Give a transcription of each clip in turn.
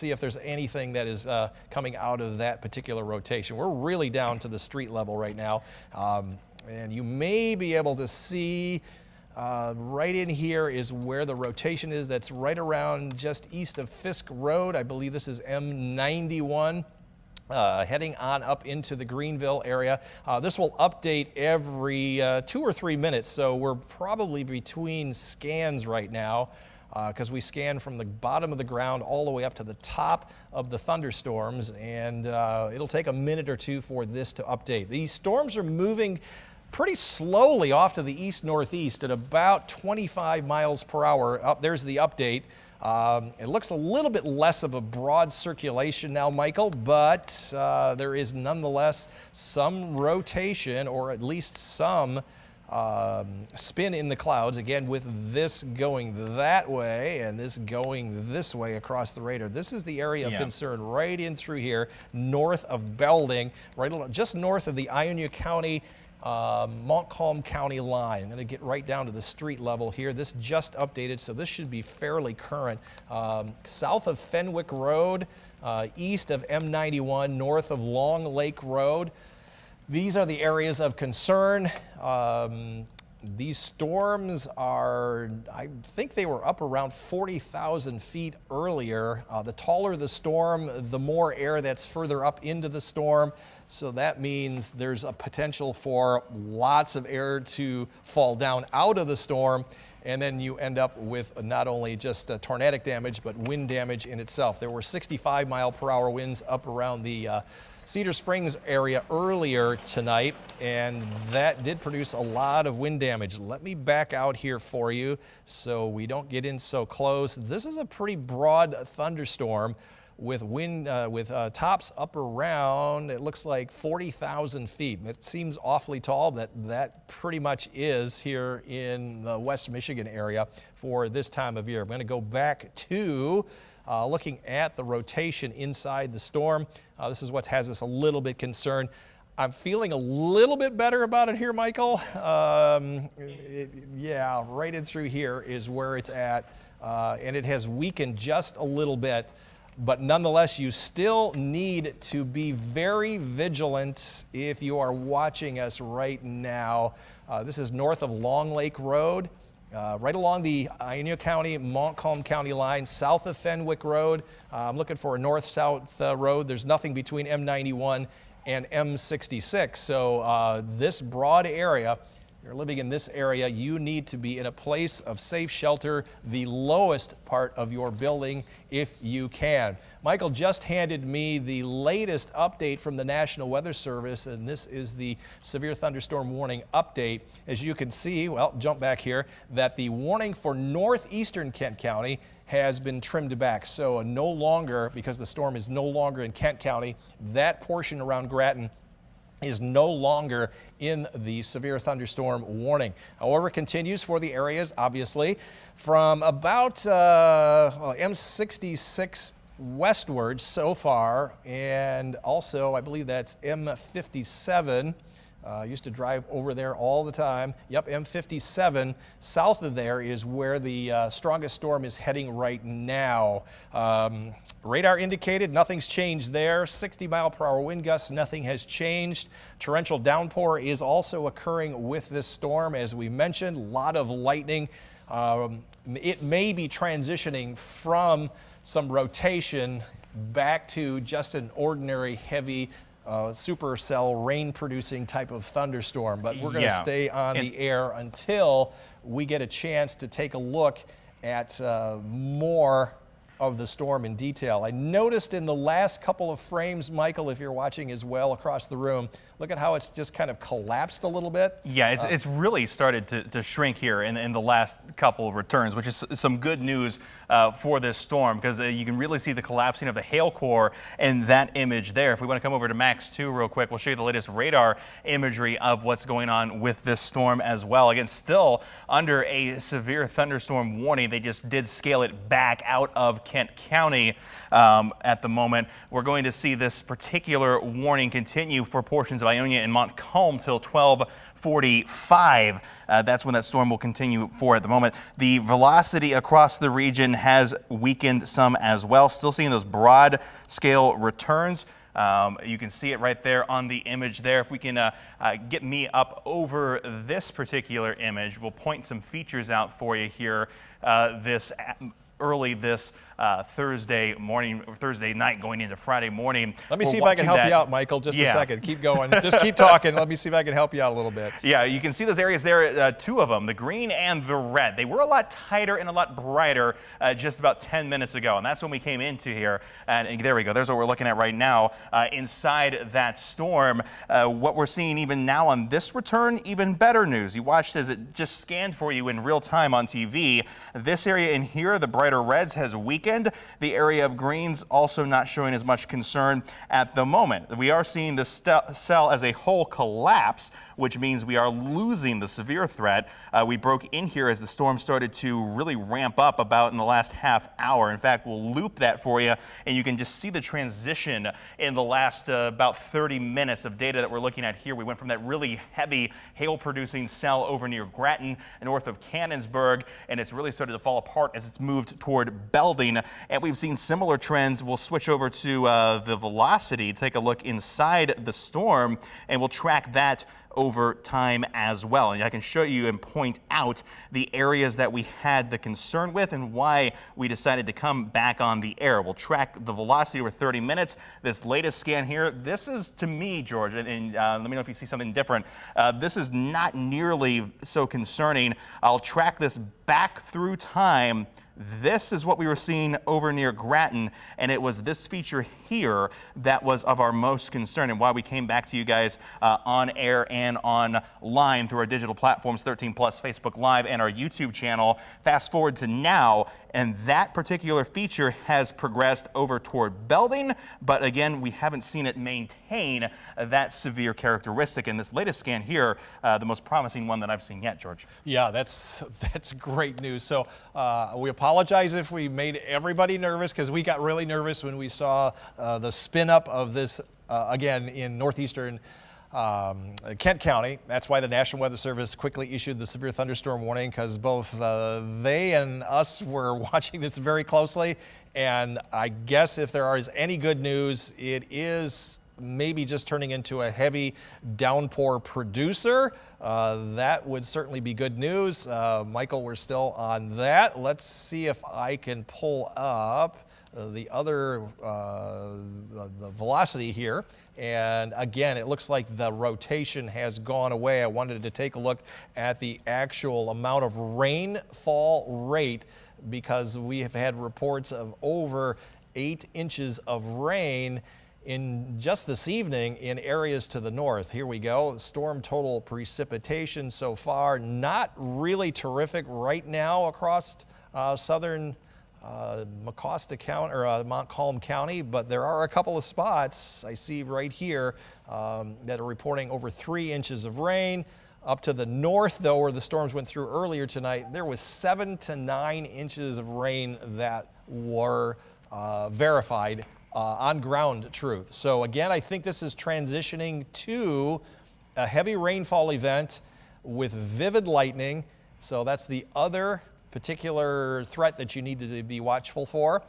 see if there's anything that is coming out of that particular rotation. We're really down to the street level right now. And you may be able to see right in here is where the rotation is. That's right around just east of Fisk Road. I believe this is M91. Heading on up into the Greenville area. This will update every 2 or 3 minutes, so we're probably between scans right now because we scan from the bottom of the ground all the way up to the top of the thunderstorms, and it'll take a minute or two for this to update. These storms are moving pretty slowly off to the east-northeast at about 25 miles per hour. There's the update. It looks a little bit less of a broad circulation now, Michael, but there is nonetheless some rotation, or at least some spin in the clouds, again with this going that way and this going this way across the radar. This is the area of concern right in through here, north of Belding, just north of the Ionia County Montcalm County line. I'm going to get right down to the street level here. This just updated, so this should be fairly current. South of Fenwick Road, east of M91, north of Long Lake Road. These are the areas of concern. These storms are, I think they were up around 40,000 feet earlier. The taller the storm, the more air that's further up into the storm. So that means there's a potential for lots of air to fall down out of the storm, and then you end up with not only just tornadic damage, but wind damage in itself. There were 65-mile-per-hour winds up around the Cedar Springs area earlier tonight, and that did produce a lot of wind damage. Let me back out here for you so we don't get in so close. This is a pretty broad thunderstorm with wind, tops up around, it looks like 40,000 feet. It seems awfully tall, but that pretty much is here in the West Michigan area for this time of year. I'm going to go back to looking at the rotation inside the storm. This is what has us a little bit concerned. I'm feeling a little bit better about it here, Michael. Yeah, right in through here is where it's at, and it has weakened just a little bit. But nonetheless, you still need to be very vigilant if you are watching us right now. This is north of Long Lake Road, right along the Ionia County, Montcalm County line, south of Fenwick Road. I'm looking for a north-south road. There's nothing between M91 and M66. So this broad area, you're living in this area, you need to be in a place of safe shelter, the lowest part of your building if you can. Michael just handed me the latest update from the National Weather Service, and this is the severe thunderstorm warning update. As you can see, well, jump back here, that the warning for northeastern Kent County has been trimmed back. So no longer, because the storm is no longer in Kent County, that portion around Grattan is no longer in the severe thunderstorm warning. However, it continues for the areas, obviously, from about M66 westward so far, and also I believe that's M57. Used to drive over there all the time. Yep, M57 south of there is where the strongest storm is heading right now. Radar indicated nothing's changed there. 60-mile-per-hour wind gusts, nothing has changed. Torrential downpour is also occurring with this storm, as we mentioned. A lot of lightning. It may be transitioning from some rotation back to just an ordinary heavy supercell rain-producing type of thunderstorm, but we're going to stay on the air until we get a chance to take a look at more of the storm in detail. I noticed in the last couple of frames, Michael, if you're watching as well across the room, look at how it's just kind of collapsed a little bit. Yeah, it's really started to shrink here in the last couple of returns, which is some good news for this storm, because you can really see the collapsing of the hail core in that image there. If we want to come over to Max 2 real quick, we'll show you the latest radar imagery of what's going on with this storm as well. Again, still under a severe thunderstorm warning. They just did scale it back out of Kent County at the moment. We're going to see this particular warning continue for portions of Ionia and Montcalm till 12:45. That's when that storm will continue for at the moment. The velocity across the region has weakened some as well. Still seeing those broad scale returns. You can see it right there on the image there. If we can get me up over this particular image, we'll point some features out for you here this Thursday morning, or Thursday night going into Friday morning. Let me see if I can help you out, Michael. Just a second. Keep going. Just keep talking. Let me see if I can help you out a little bit. Yeah, you can see those areas there, two of them, the green and the red. They were a lot tighter and a lot brighter just about 10 minutes ago, and that's when we came into here. And there we go. There's what we're looking at right now inside that storm. What we're seeing even now on this return, even better news. You watched as it just scanned for you in real time on TV. This area in here, the brighter reds, has weakened. The area of greens also not showing as much concern at the moment. We are seeing the cell as a whole collapse, which means we are losing the severe threat. We broke in here as the storm started to really ramp up about in the last half hour. In fact, we'll loop that for you, and you can just see the transition in the last about 30 minutes of data that we're looking at here. We went from that really heavy hail-producing cell over near Grattan, north of Cannonsburg, and it's really started to fall apart as it's moved toward Belding. And we've seen similar trends. We'll switch over to the velocity, take a look inside the storm, and we'll track that over time as well. And I can show you and point out the areas that we had the concern with and why we decided to come back on the air. We'll track the velocity over 30 minutes. This latest scan here, this is, to me, George, and let me know if you see something different. This is not nearly so concerning. I'll track this back through time. This is what we were seeing over near Grattan, and it was this feature here that was of our most concern and why we came back to you guys on air and online through our digital platforms, 13 Plus, Facebook Live, and our YouTube channel. Fast forward to now, and that particular feature has progressed over toward Belding, but again, we haven't seen it maintain that severe characteristic. In this latest scan here, the most promising one that I've seen yet, George. Yeah, that's great news. So we apologize if we made everybody nervous, because we got really nervous when we saw the spin up of this again in northeastern Kent County. That's why the National Weather Service quickly issued the severe thunderstorm warning, because both they and us were watching this very closely. And I guess if there is any good news, it is maybe just turning into a heavy downpour producer. That would certainly be good news. Michael, we're still on that. Let's see if I can pull up the other the velocity here. And again, it looks like the rotation has gone away. I wanted to take a look at the actual amount of rainfall rate, because we have had reports of over 8 inches of rain in just this evening in areas to the north. Here we go. Storm total precipitation so far, not really terrific right now across southern Mecosta County or Montcalm County, but there are a couple of spots I see right here that are reporting over 3 inches of rain. Up to the north, though, where the storms went through earlier tonight, there was 7 to 9 inches of rain that were verified on ground truth. So again, I think this is transitioning to a heavy rainfall event with vivid lightning. So that's the other particular threat that you need to be watchful for.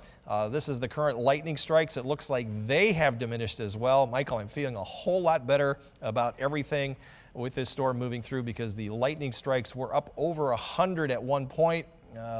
This is the current lightning strikes. It looks like they have diminished as well. Michael, I'm feeling a whole lot better about everything with this storm moving through, because the lightning strikes were up over 100 at one point.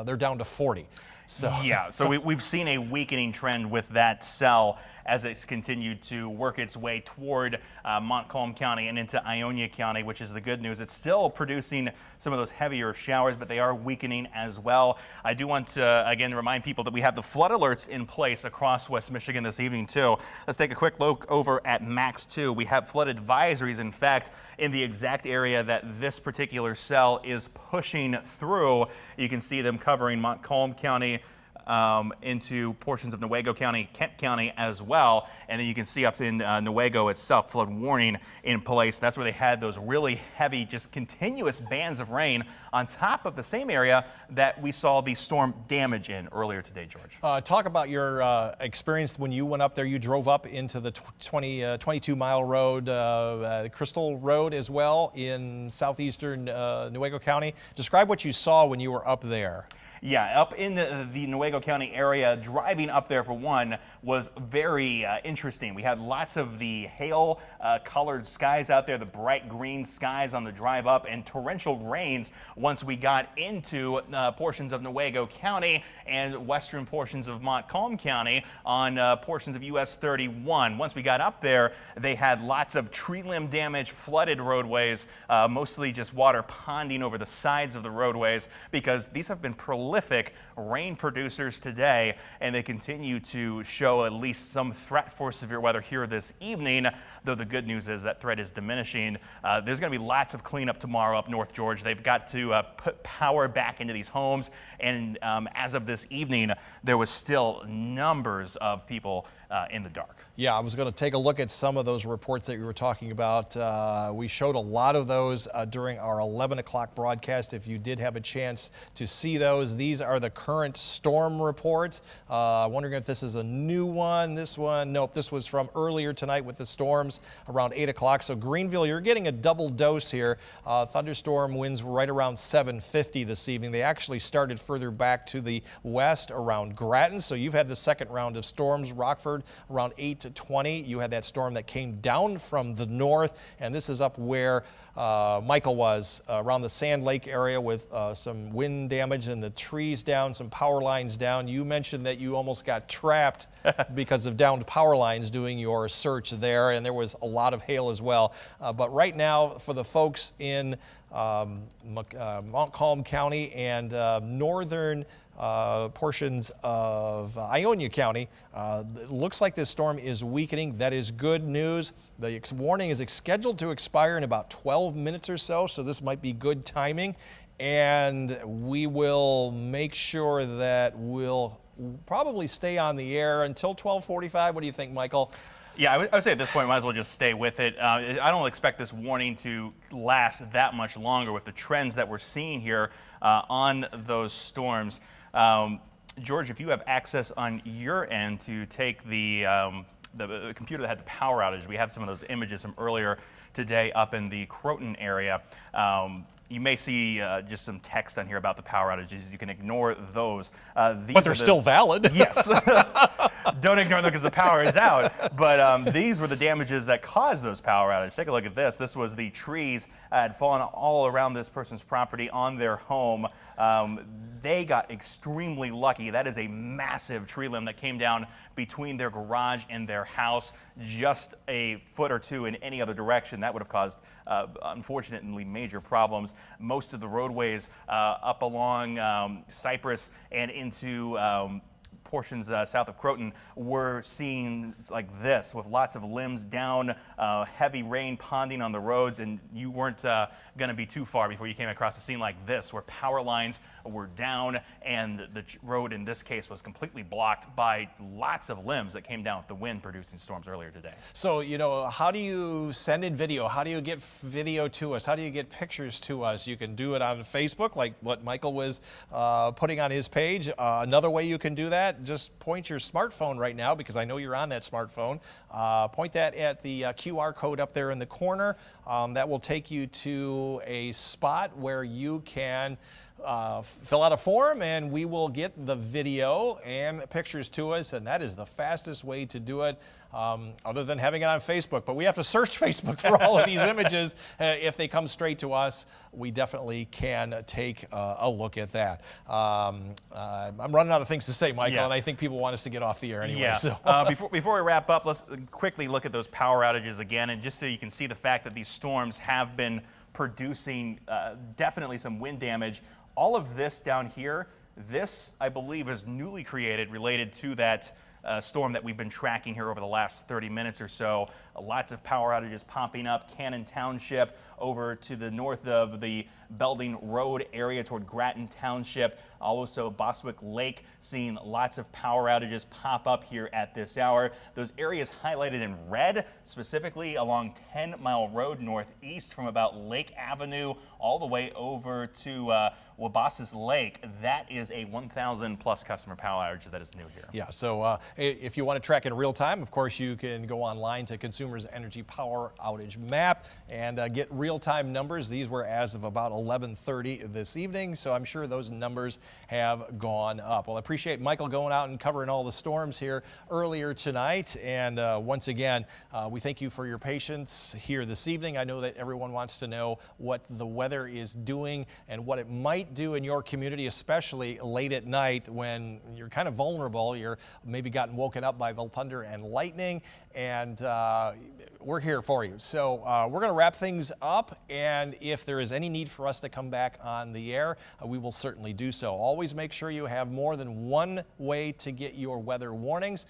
They're down to 40. So yeah, so we've seen a weakening trend with that cell as it's continued to work its way toward Montcalm County and into Ionia County, which is the good news. It's still producing some of those heavier showers, but they are weakening as well. I do want to, again, remind people that we have the flood alerts in place across West Michigan this evening, too. Let's take a quick look over at Max 2. We have flood advisories, in fact, in the exact area that this particular cell is pushing through. You can see them covering Montcalm County, into portions of Newaygo County, Kent County as well. And then you can see up in Newaygo itself, flood warning in place. That's where they had those really heavy, just continuous bands of rain on top of the same area that we saw the storm damage in earlier today, George. Talk about your experience when you went up there. You drove up into the 22-mile road, Crystal Road as well, in southeastern Newaygo County. Describe what you saw when you were up there. Yeah, up in the Newaygo County area, driving up there for one was very interesting. We had lots of the hail colored skies out there, the bright green skies on the drive up, and torrential rains once we got into portions of Newaygo County and western portions of Montcalm County on portions of US 31. Once we got up there, they had lots of tree limb damage, flooded roadways, mostly just water ponding over the sides of the roadways, because these have been prolific rain producers today, and they continue to show at least some threat for severe weather here this evening, though the good news is that threat is diminishing. There's going to be lots of cleanup tomorrow up North George. They've got to put power back into these homes, and as of this evening, there was still numbers of people in the dark. Yeah, I was going to take a look at some of those reports that you were talking about. We showed a lot of those during our 11 o'clock broadcast. If you did have a chance to see those, these are the current storm reports. Wondering if this is a new one. This one, nope, this was from earlier tonight with the storms around 8 o'clock. So Greenville, you're getting a double dose here. Thunderstorm winds right around 750 this evening. They actually started further back to the west around Grattan. So you've had the second round of storms. Rockford around 8 to 20. You had that storm that came down from the north, and this is up where Michael was, around the Sand Lake area, with some wind damage and the trees down, some power lines down. You mentioned that you almost got trapped because of downed power lines doing your search there, and there was a lot of hail as well. But right now, for the folks in Montcalm County and northern portions of Ionia County, it looks like this storm is weakening. That is good news. The warning is scheduled to expire in about 12 minutes or so, so this might be good timing. And we will make sure that we'll probably stay on the air until 12:45. What do you think, Michael? Yeah, I would say at this point, might as well just stay with it. I don't expect this warning to last that much longer with the trends that we're seeing here on those storms. George, if you have access on your end to take the computer that had the power outage, we have some of those images from earlier today up in the Croton area. You may see just some text on here about the power outages. You can ignore those. But they're still valid. Yes. Don't ignore them because the power is out. But these were the damages that caused those power outages. Take a look at this. This was the trees had fallen all around this person's property on their home. They got extremely lucky. That is a massive tree limb that came down between their garage and their house, just a foot or two in any other direction. That would have caused, unfortunately, major problems. Most of the roadways up along Cypress and into portions south of Croton were seen like this, with lots of limbs down, heavy rain ponding on the roads, and you weren't going to be too far before you came across a scene like this, where power lines were down and the road in this case was completely blocked by lots of limbs that came down with the wind producing storms earlier today. So, you know, how do you send in video? How do you get video to us? How do you get pictures to us? You can do it on Facebook, like what Michael was putting on his page. Another way you can do that, just point your smartphone right now, because I know you're on that smartphone. Point that at the QR code up there in the corner. That will take you to a spot where you can fill out a form, and we will get the video and pictures to us, and that is the fastest way to do it, other than having it on Facebook. But we have to search Facebook for all of these images. If they come straight to us, we definitely can take a look at that. I'm running out of things to say, Michael, and I think people want us to get off the air anyway. Yeah. So. Before we wrap up, let's quickly look at those power outages again, and just so you can see the fact that these storms have been producing definitely some wind damage. All of this down here, this, I believe, is newly created related to that storm that we've been tracking here over the last 30 minutes or so. Lots of power outages popping up. Cannon Township over to the north of the Belding Road area toward Grattan Township. Also Boswick Lake, seeing lots of power outages pop up here at this hour. Those areas highlighted in red, specifically along 10 Mile Road northeast from about Lake Avenue all the way over to Wabasis Lake. That is a 1,000 plus customer power outage that is new here. Yeah, so if you want to track in real time, of course, you can go online to consumer Consumers Energy Power Outage Map and get real-time numbers. These were as of about 11:30 this evening, so I'm sure those numbers have gone up. Well, I appreciate Michael going out and covering all the storms here earlier tonight. And once again, we thank you for your patience here this evening. I know that everyone wants to know what the weather is doing and what it might do in your community, especially late at night when you're kind of vulnerable. You're maybe gotten woken up by the thunder and lightning, and we're here for you. So we're going to wrap things up, and if there is any need for us to come back on the air, we will certainly do so. Always make sure you have more than one way to get your weather warnings.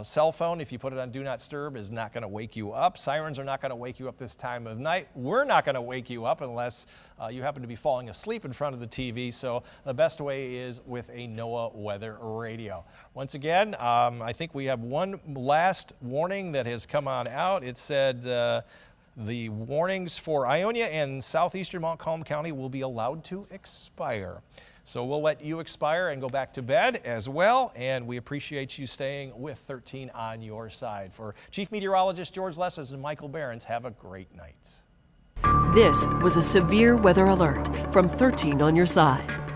Cell phone, if you put it on Do Not Disturb, is not going to wake you up. Sirens are not going to wake you up this time of night. We're not going to wake you up unless you happen to be falling asleep in front of the TV. So the best way is with a NOAA weather radio. Once again, I think we have one last warning that has come on out. It said the warnings for Ionia and southeastern Montcalm County will be allowed to expire. So we'll let you expire and go back to bed as well, and we appreciate you staying with 13 on your side. For Chief Meteorologist George Lessens and Michael Behrens, have a great night. This was a severe weather alert from 13 on your side.